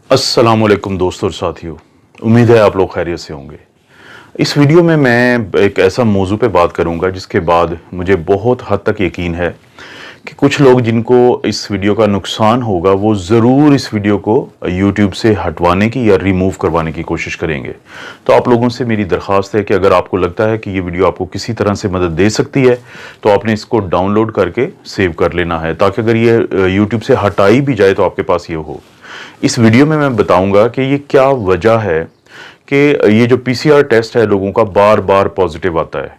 अस्सलामुअलैकुम दोस्तों और साथियों, उम्मीद है आप लोग खैरियत से होंगे। इस वीडियो में मैं एक ऐसा मौजू पे बात करूंगा जिसके बाद मुझे बहुत हद तक यकीन है कि कुछ लोग जिनको इस वीडियो का नुकसान होगा वो ज़रूर इस वीडियो को यूट्यूब से हटवाने की या रिमूव करवाने की कोशिश करेंगे। तो आप लोगों से मेरी दरख्वास्त है कि अगर आपको लगता है कि ये वीडियो आपको किसी तरह से मदद दे सकती है तो आपने इसको डाउनलोड करके सेव कर लेना है, ताकि अगर ये यूट्यूब से हटाई भी जाए तो आपके पास ये हो। इस वीडियो में मैं बताऊंगा कि ये क्या वजह है कि ये जो पीसीआर टेस्ट है लोगों का बार बार पॉजिटिव आता है,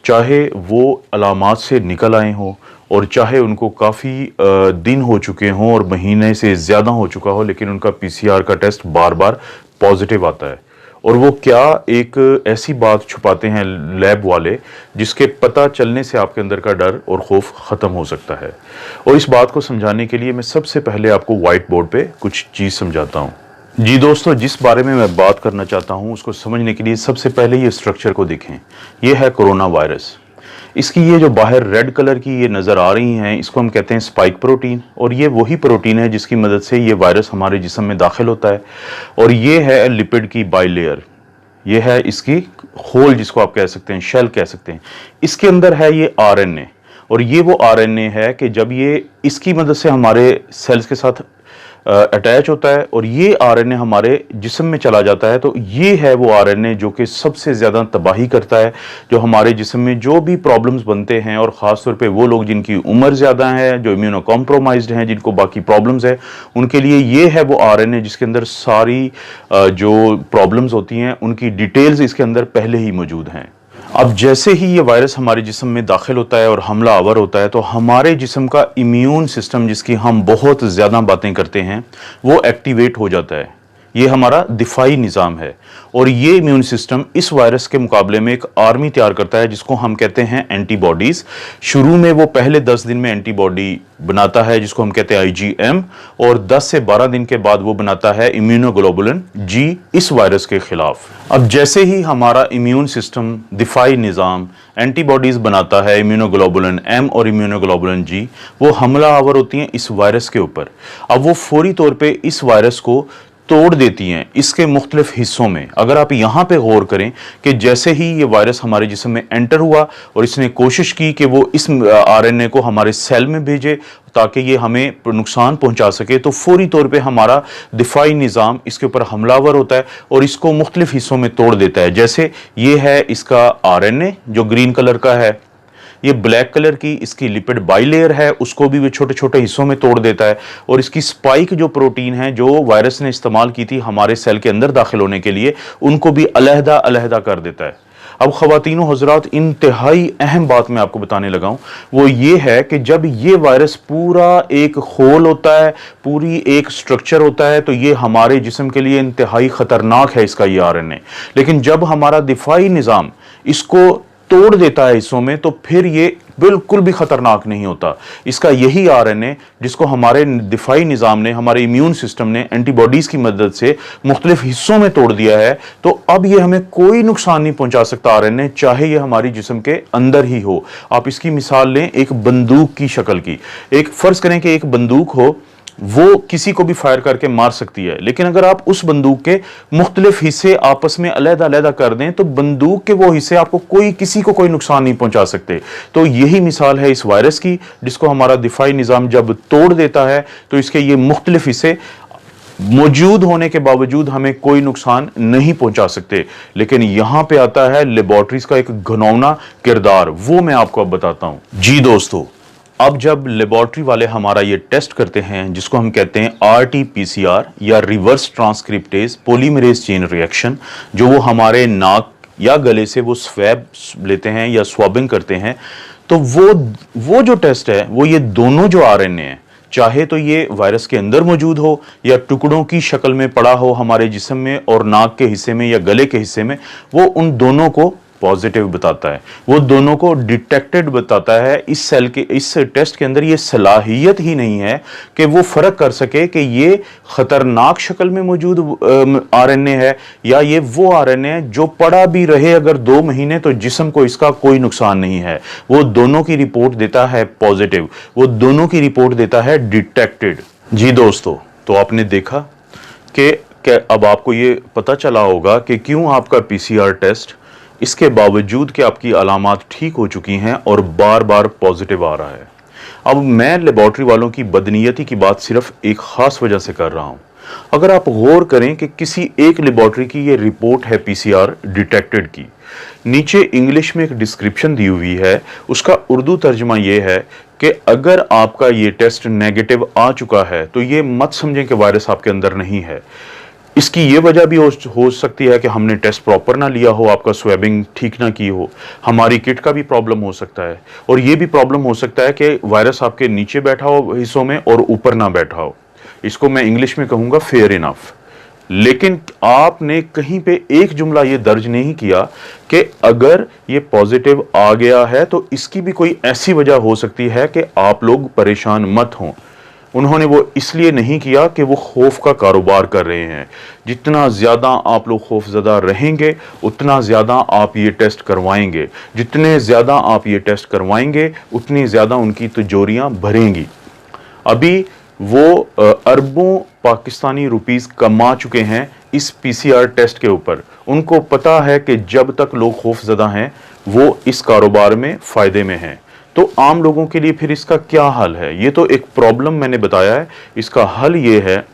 चाहे वो अलामात से निकल आए हों और चाहे उनको काफ़ी दिन हो चुके हों और महीने से ज़्यादा हो चुका हो, लेकिन उनका पीसीआर का टेस्ट बार बार पॉजिटिव आता है। और वो क्या एक ऐसी बात छुपाते हैं लैब वाले जिसके पता चलने से आपके अंदर का डर और खौफ ख़त्म हो सकता है। और इस बात को समझाने के लिए मैं सबसे पहले आपको वाइट बोर्ड पे कुछ चीज़ समझाता हूँ। जी दोस्तों, जिस बारे में मैं बात करना चाहता हूँ उसको समझने के लिए सबसे पहले ये स्ट्रक्चर को देखें। ये है कोरोना वायरस। इसकी ये जो बाहर रेड कलर की ये नज़र आ रही हैं, इसको हम कहते हैं स्पाइक प्रोटीन। और ये वही प्रोटीन है जिसकी मदद से ये वायरस हमारे जिस्म में दाखिल होता है। और ये है लिपिड की बाइलेयर, ये है इसकी होल जिसको आप कह सकते हैं, शेल कह सकते हैं। इसके अंदर है ये आरएनए, और ये वो आरएनए है कि जब ये इसकी मदद से हमारे सेल्स के साथ अटैच होता है और ये आरएनए हमारे जिस्म में चला जाता है, तो ये है वो आरएनए जो कि सबसे ज़्यादा तबाही करता है, जो हमारे जिस्म में जो भी प्रॉब्लम्स बनते हैं, और ख़ास तौर पे वो लोग जिनकी उम्र ज़्यादा है, जो इम्यूनो कॉम्प्रोमाइज्ड हैं, जिनको बाकी प्रॉब्लम्स है, उनके लिए ये है वो आरएनए जिसके अंदर सारी जो प्रॉब्लम्स होती हैं उनकी डिटेल्स इसके अंदर पहले ही मौजूद हैं। अब जैसे ही ये वायरस हमारे जिस्म में दाखिल होता है और हमला आवर होता है, तो हमारे जिस्म का इम्यून सिस्टम, जिसकी हम बहुत ज़्यादा बातें करते हैं, वो एक्टिवेट हो जाता है। ये हमारा दिफाई निज़ाम है, और ये इम्यून सिस्टम इस वायरस के मुकाबले में एक आर्मी तैयार करता है जिसको हम कहते हैं एंटीबॉडीज़। शुरू में वो पहले 10 दिन में एंटीबॉडी बनाता है जिसको हम कहते हैं आईजीएम, और 10 से 12 दिन के बाद वो बनाता है इम्यूनोग्लोबुलिन जी इस वायरस के खिलाफ। अब जैसे ही हमारा इम्यून सिस्टम, दिफाई निज़ाम एंटीबॉडीज़ बनाता है, इम्यूनोग्लोबुलिन एम और इम्यूनोग्लोबुलिन जी, वो हमला आवर होती हैं इस वायरस के ऊपर। अब वो फौरी तौर पर इस वायरस को तोड़ देती हैं इसके मुख्तलिफ हिस्सों में। अगर आप यहाँ पे गौर करें कि जैसे ही ये वायरस हमारे जिस्म में एंटर हुआ और इसने कोशिश की कि वो इस आरएनए को हमारे सेल में भेजे ताकि ये हमें नुकसान पहुंचा सके, तो फौरी तौर पे हमारा दिफाई निज़ाम इसके ऊपर हमलावर होता है और इसको मुख्तलिफ हिस्सों में तोड़ देता है। जैसे ये है इसका आरएनए जो ग्रीन कलर का है, ये ब्लैक कलर की इसकी लिपिड बाइलेयर है, उसको भी वो छोटे छोटे हिस्सों में तोड़ देता है, और इसकी स्पाइक जो प्रोटीन है जो वायरस ने इस्तेमाल की थी हमारे सेल के अंदर दाखिल होने के लिए, उनको भी अलहदा अलहदा कर देता है। अब ख़वातीनो हज़रात, इंतहाई अहम बात मैं आपको बताने लगा हूँ, वो ये है कि जब ये वायरस पूरा एक होल होता है, पूरी एक स्ट्रक्चर होता है, तो ये हमारे जिस्म के लिए इंतहाई ख़तरनाक है इसका ये आरएनए। लेकिन जब हमारा दिफाई निज़ाम इसको तोड़ देता है हिस्सों में, तो फिर ये बिल्कुल भी खतरनाक नहीं होता। इसका यही आरएनए जिसको हमारे दिफाई निज़ाम ने, हमारे इम्यून सिस्टम ने एंटीबॉडीज़ की मदद से मुख्तलिफ हिस्सों में तोड़ दिया है, तो अब ये हमें कोई नुकसान नहीं पहुंचा सकता आरएनए, चाहे ये हमारी जिस्म के अंदर ही हो। आप इसकी मिसाल लें एक बंदूक की शक्ल की। एक फ़र्ज़ करें कि एक बंदूक हो, वो किसी को भी फायर करके मार सकती है, लेकिन अगर आप उस बंदूक के मुख्तलिफ हिस्से आपस में अलहदा अलहदा कर दें तो बंदूक के वो हिस्से आपको किसी को कोई नुकसान नहीं पहुंचा सकते। तो यही मिसाल है इस वायरस की, जिसको हमारा दिफाई निज़ाम जब तोड़ देता है तो इसके ये मुख्तलिफ हिस्से मौजूद होने के बावजूद हमें कोई नुकसान नहीं पहुंचा सकते। लेकिन यहां पे आता है लेबोरेटरीज का एक घिनौना किरदार, वो मैं आपको अब बताता हूं। जी दोस्तों, अब जब लेबोरेटरी वाले हमारा ये टेस्ट करते हैं जिसको हम कहते हैं आरटी-पीसीआर या reverse transcriptase polymerase chain reaction, जो वो हमारे नाक या गले से वो स्वैब लेते हैं या स्वाबिंग करते हैं, तो वो जो टेस्ट है वो ये दोनों जो आरएनए हैं, चाहे तो ये वायरस के अंदर मौजूद हो या टुकड़ों की शक्ल में पड़ा हो हमारे जिस्म में और नाक के हिस्से में या गले के हिस्से में, वो उन दोनों को पॉजिटिव बताता है, वो दोनों को डिटेक्टेड बताता है। इस सेल के इस टेस्ट के अंदर ये सलाहियत ही नहीं है कि वो फर्क कर सके कि ये खतरनाक शक्ल में मौजूद आरएनए है या ये वो आरएनए है जो पड़ा भी रहे अगर 2 महीने तो जिस्म को इसका कोई नुकसान नहीं है। वो दोनों की रिपोर्ट देता है पॉजिटिव, वो दोनों की रिपोर्ट देता है डिटेक्टेड। जी दोस्तों, तो आपने देखा कि अब आपको ये पता चला होगा कि क्यों आपका पीसीआर टेस्ट इसके बावजूद कि आपकी अलामात ठीक हो चुकी हैं और बार बार पॉजिटिव आ रहा है। अब मैं लेबॉर्ट्री वालों की बदनीयती की बात सिर्फ एक खास वजह से कर रहा हूं। अगर आप गौर करें कि किसी एक लेबॉर्ट्री की ये रिपोर्ट है पीसीआर डिटेक्टेड की, नीचे इंग्लिश में एक डिस्क्रिप्शन दी हुई है, उसका उर्दू तर्जुमा ये है कि अगर आपका ये टेस्ट नेगेटिव आ चुका है तो ये मत समझें कि वायरस आपके अंदर नहीं है। इसकी ये वजह भी हो सकती है कि हमने टेस्ट प्रॉपर ना लिया हो, आपका स्वेबिंग ठीक ना की हो, हमारी किट का भी प्रॉब्लम हो सकता है, और ये भी प्रॉब्लम हो सकता है कि वायरस आपके नीचे बैठा हो हिस्सों में और ऊपर ना बैठा हो। इसको मैं इंग्लिश में कहूंगा फेयर इनफ। लेकिन आपने कहीं पे एक जुमला ये दर्ज नहीं किया कि अगर ये पॉजिटिव आ गया है तो इसकी भी कोई ऐसी वजह हो सकती है कि आप लोग परेशान मत हों। उन्होंने वो इसलिए नहीं किया कि वो खौफ का कारोबार कर रहे हैं। जितना ज़्यादा आप लोग खौफजदा रहेंगे उतना ज़्यादा आप ये टेस्ट करवाएंगे, जितने ज़्यादा आप ये टेस्ट करवाएंगे उतनी ज़्यादा उनकी तिजोरियां भरेंगी। अभी वो अरबों पाकिस्तानी रुपीस कमा चुके हैं इस पीसीआर टेस्ट के ऊपर। उनको पता है कि जब तक लोग खौफजदा हैं वो इस कारोबार में फ़ायदे में हैं। तो आम लोगों के लिए फिर इसका क्या हल है? ये तो एक प्रॉब्लम मैंने बताया है, इसका हल ये है,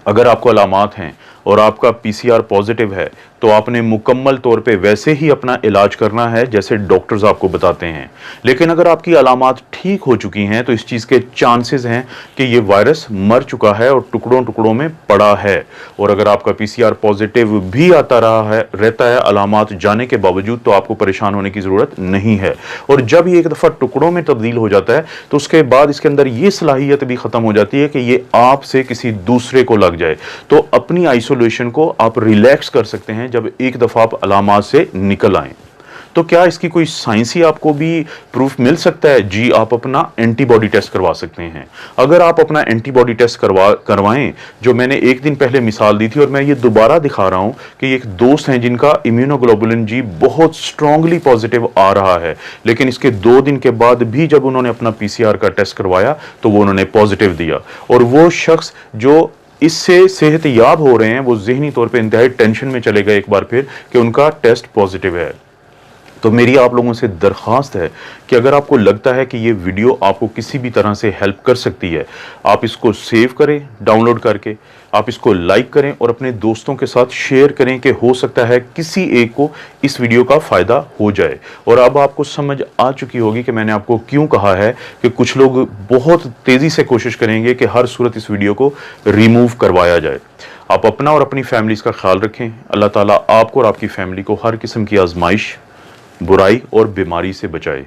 अगर आपको अलामात हैं और आपका पीसीआर पॉजिटिव है तो आपने मुकम्मल तौर पे वैसे ही अपना इलाज करना है जैसे डॉक्टर्स आपको बताते हैं। लेकिन अगर आपकी अलामात ठीक हो चुकी हैं तो इस चीज़ के चांसेस हैं कि ये वायरस मर चुका है और टुकड़ों टुकड़ों में पड़ा है। और अगर आपका पीसीआर पॉजिटिव भी आता रहता है अलामात जाने के बावजूद, तो आपको परेशान होने की ज़रूरत नहीं है। और जब ये एक दफ़ा टुकड़ों में तब्दील हो जाता है तो उसके बाद इसके अंदर ये सलाहियत भी ख़त्म हो जाती है कि ये आपसे किसी दूसरे को लग जाए। तो अपनी आइसोलेशन को आप रिलैक्स कर सकते हैं जब एक दफा आप अलामात से निकल आएं। तो क्या इसकी कोई साइंसी आपको भी प्रूफ मिल सकता है? जी, आप अपना एंटीबॉडी टेस्ट करवा सकते हैं। अगर आप अपना एंटीबॉडी टेस्ट करवाएं, जो मैंने एक दिन पहले मिसाल दी थी और मैं ये दोबारा दिखा रहा हूं कि एक दोस्त हैं जिनका इम्यूनोग्लोबुलिन जी बहुत स्ट्रांगली पॉजिटिव आ रहा है, लेकिन इसके 2 दिन के बाद भी जब उन्होंने अपना पीसीआर का टेस्ट करवाया तो वो उन्होंने पॉजिटिव दिया। और वो शख्स जो इससे सेहत याब हो रहे हैं वो ज़हनी तौर पे इंतहाई टेंशन में चले गए एक बार फिर कि उनका टेस्ट पॉजिटिव है। तो मेरी आप लोगों से दरख्वास्त है कि अगर आपको लगता है कि ये वीडियो आपको किसी भी तरह से हेल्प कर सकती है, आप इसको सेव करें डाउनलोड करके, आप इसको लाइक करें और अपने दोस्तों के साथ शेयर करें कि हो सकता है किसी एक को इस वीडियो का फ़ायदा हो जाए। और अब आपको समझ आ चुकी होगी कि मैंने आपको क्यों कहा है कि कुछ लोग बहुत तेज़ी से कोशिश करेंगे कि हर सूरत इस वीडियो को रिमूव करवाया जाए। आप अपना और अपनी फैमिलीज़ का ख्याल रखें। अल्लाह ताला आपको और आपकी फैमिली को हर किस्म की आजमाइश, बुराई और बीमारी से बचाए।